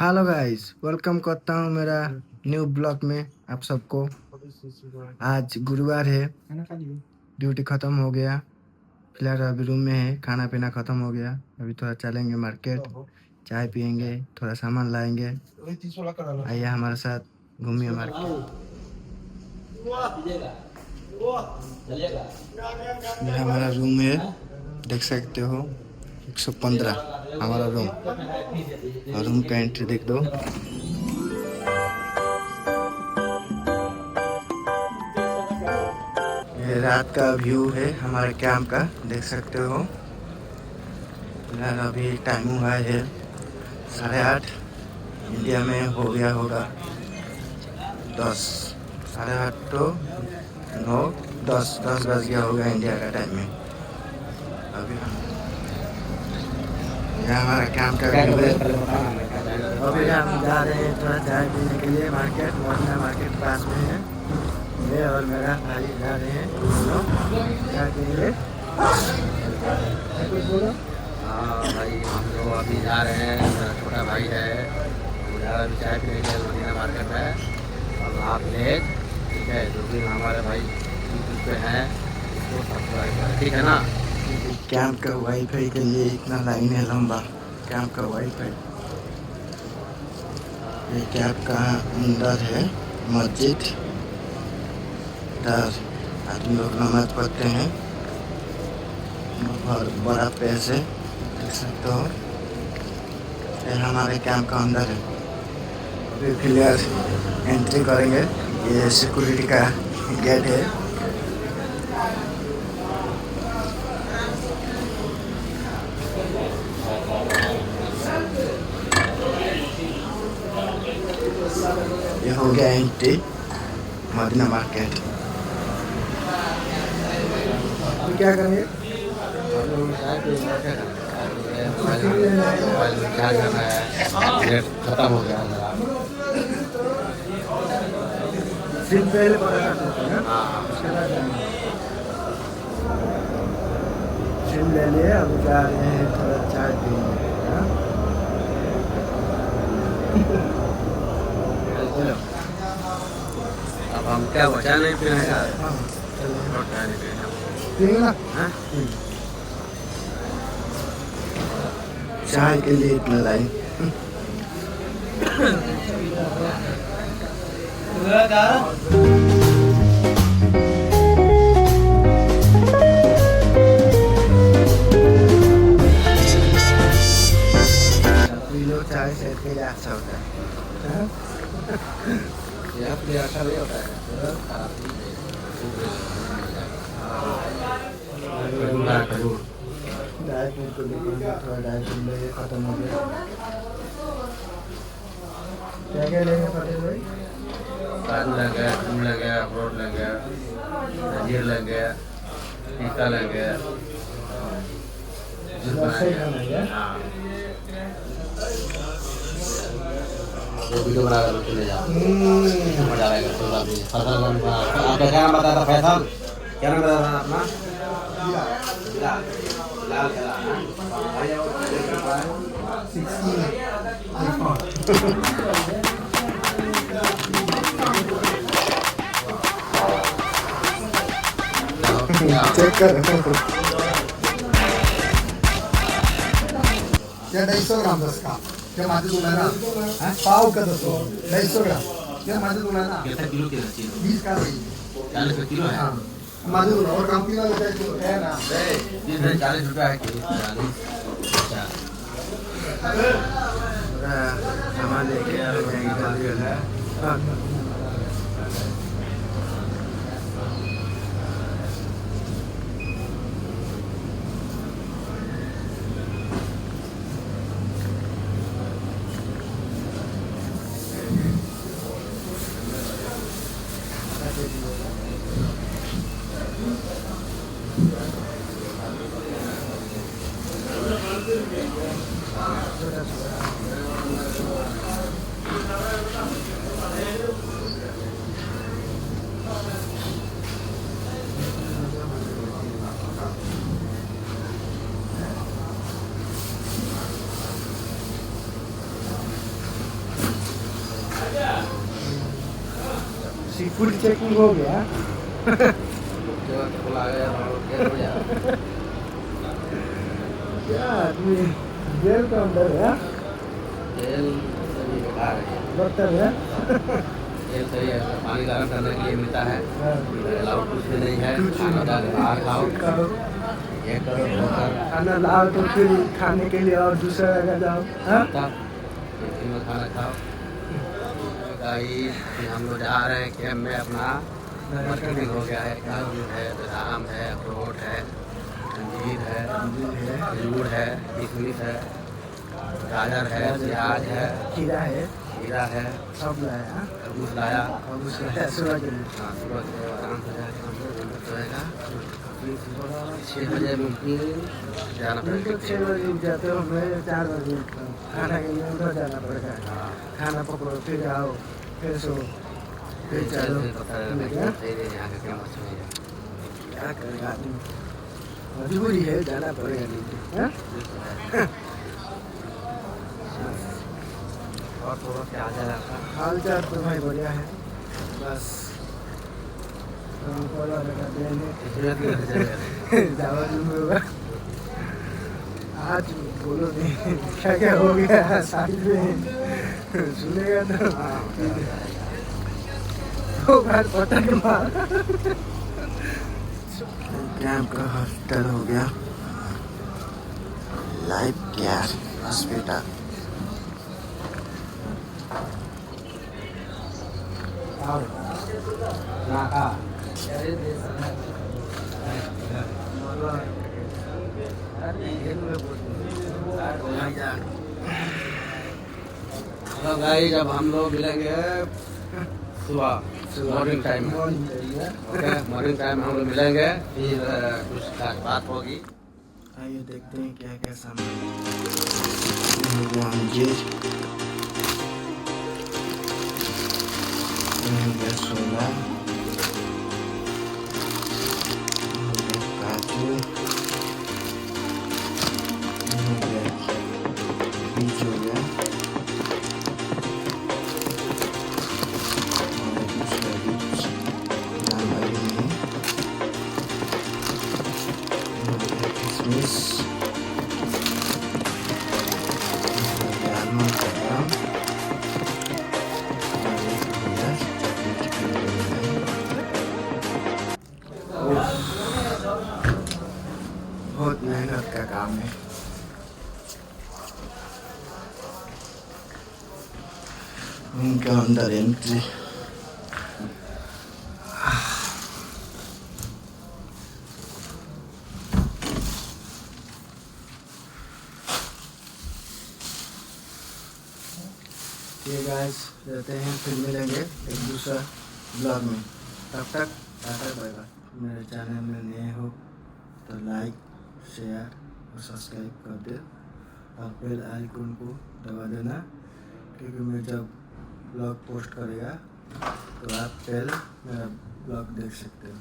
Hello guys, welcome करता हूँ मेरा न्यू ब्लॉग में आप सबको। आज गुरुवार है, ड्यूटी खत्म हो गया। फिलहाल अभी रूम में है, खाना पीना खत्म हो गया। अभी थोड़ा चलेंगे मार्केट, चाय पियेंगे, थोड़ा सामान लाएंगे। आइए हमारे साथ घूमिए मार्केट। यह हमारा रूम है, देख सकते हो। 115 हमारा रूम। और रूम का एंट्री देख दो। ये रात का व्यू है हमारे कैंप का, देख सकते हो। फिलहाल अभी टाइम हुआ है 8:30। इंडिया में हो गया होगा 10, 8:30 तो 9, 10 बज गया होगा इंडिया का टाइम में। अभी यह हमारा कैंप का व्यू है। अभी हम जा रहे हैं थोड़ा चाय पीने के लिए मार्केट। मोहना मार्केट पास में है। मैं और मेरा भाई जा रहे हैं चाय पीने। कुछ बोलो। हाँ भाई, हम लोग अभी जा रहे हैं। मेरा छोटा भाई है, वो जा रहा है चाय पीने के लिए मदीना मार्केट में। और आप लेक, ठीक है, जो भी हमारे भाई यूट्यूब पे हैं उसको सब्सक्राइब करें, ठीक है ना। कैंप का वाईफाई के लिए इतना लाइन है लंबा। कैंप का वाईफाई, ये कैंप का अंदर है मस्जिद। इधर आदमी लोग नमाज पढ़ते हैं। बहुत बड़ा प्लेस है, देख सकते हो। ये हमारे कैंप का अंदर है। अभी फिलहाल एंट्री करेंगे। ये सिक्योरिटी का गेट है। ये हो गया एंट्री मदीना मार्केट। अभी क्या करेंगे? क्या करना है, डेट खत्म हो गया मेरा। सिम पहले पता करते हैं। हाँ, सिम ले लिए, अब जा रहे हैं थोड़ा चाय पीने। हाँ? चलो। अब हम क्या बचा नहीं पीने का। हाँ, चलो। चाय नहीं पीने पिएंगे ना? हाँ? चाय के लिए इतना लाइन। पी लो चाय, सेहत के लिए अच्छा होता है। हाँ? ये अपने अच्छा नहीं होता है। खजूर ड्राई फ्रूट को देखिए, थोड़ा ड्राई फ्रूट ले खत्म हो गया। क्या क्या लेंगे फतेह भाई? काजू लग गया, खजूर लग गया, अखरोट लग गया, अंजीर लग गया, टीका लग गया, जूस बना गया। हाँ, वो वीडियो बना कर चले जाओ, मजा आएगा। तो अभी फैसल आपका क्या नाम बताया था? फैसल, क्या नाम बताया था अपना? चेक करो। या 250 ग्राम दस का क्या माझे तुला ना पाव का दस 250 ग्राम क्या माझे तुला ना कैसा किलो के चाहिए? 20 का सही 40 रुपये किलो है। हाँ माझे तुला और कंपनी का होता है जो है ना 40 रुपये है किलो। 40। अच्छा, सामान लेके आ रहे हैं। हाँ। सी फूड चेकिंग हो गया। जो खुला गया और फिर हो गया। क्या आदमी जेल के अंदर है, तेल सभी बेकार है। बर्तन है। तेल सही है, पानी गर्म करने के लिए मिलता है, हाँ। इधर अलाउड कुछ भी नहीं है। कुछ खाना नहीं। बाहर खाओ, खाओ। ये करो वो करो, खाना लाओ तो फिर खाने के लिए और दूसरा जगह जाओ। हाँ? तब टिफिन में खाना खाओ। गाइस अभी हम लोग जा रहे हैं कैंप में, अपना मार्केटिंग हो गया है। काजू है, बादाम है, अखरोट है, अंजीर है, अंगूर है, किशमिश है, गाजर है, प्याज है, खीरा है, खीरा है, सब लाया। हाँ? तरबूज लाया। और उसका सुबह के लिए हाँ, सुबह के आराम से जाके हम लोग घूमते रहेगा। 6 बजे मुमकिन जाना दिन पड़ेगा। को 6 बजे उठ जाते हो, मैं 4 बजे उठता हूँ। खाना के लिए उधर जाना पड़ेगा। खाना पकड़ो, फिर आओ, फिर सो, फिर चलो। क्या करेगा आदमी, मजबूरी है, जाना पड़ेगा ड्यूटी। हाँ? और थोड़ा क्या आ जाए आपका? हाल चाल तो भाई बढ़िया है, बस ऊपर वाले का देन है। जावा जो होगा आज बोलो नहीं क्या क्या हो गया साइड में, सुनेगा तो बार पटक मार। कैंप का हॉस्पिटल हो गया, life care hospital. Hello guys, अब हम लोग मिलेंगे सुबह मॉर्निंग टाइम में। ओके, मॉर्निंग टाइम में हम लोग मिलेंगे, फिर कुछ खास बात होगी। आइए देखते हैं क्या क्या सामान अंजीर, सोला, काजू, बीज हो गया, किशमिश, आलमंड का दाम, बहुत मेहनत का काम है। उनका अंदर एंट्री, ये गाइस रहते हैं, फिर मिलेंगे एक दूसरा ब्लॉग में। तब तक टाटा बाय बाय। मेरे चैनल में नए हो तो लाइक, शेयर और सब्सक्राइब कर दे, और बेल आइकन को दबा देना, क्योंकि मैं जब ब्लॉग पोस्ट करेगा तो आप पहले मेरा ब्लॉग देख सकते हो।